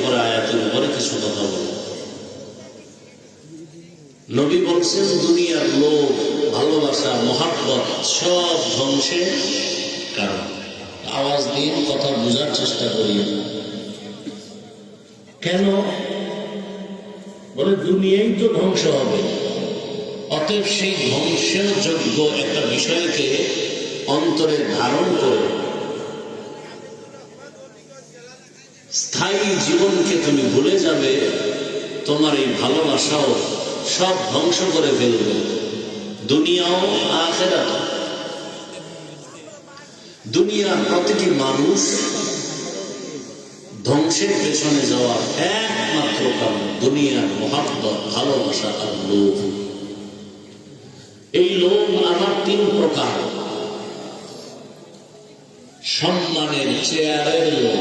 উপরে আয়াতের উপরে কিছু কথা বলব। নবী বলছেন দুনিয়ার লোভ, ভালোবাসা, মহাব্বত সব ধ্বংসের কারণ। আওয়াজ দিন, কথা বোঝার চেষ্টা করি। কেন? বলে দুনিয়াই তো ধ্বংস হবে, অতএব সেই ধ্বংসের যোগ্য একটা বিষয়কে অন্তরে ধারণ করে স্থায়ী জীবনকে তুমি ভুলে যাবে, তোমার এই ভালোবাসাও সব ধ্বংস করে ফেলবে, দুনিয়াও আখিরাত। দুনিয়ার প্রতিটি মানুষ ধ্বংসের পেছনে যাওয়ার একমাত্র কারণ দুনিয়ার মহাব্বত, ভালোবাসা আর লোভ। এই লোভ আমার তিন প্রকার। সম্মানের চেয়ারের লোভ,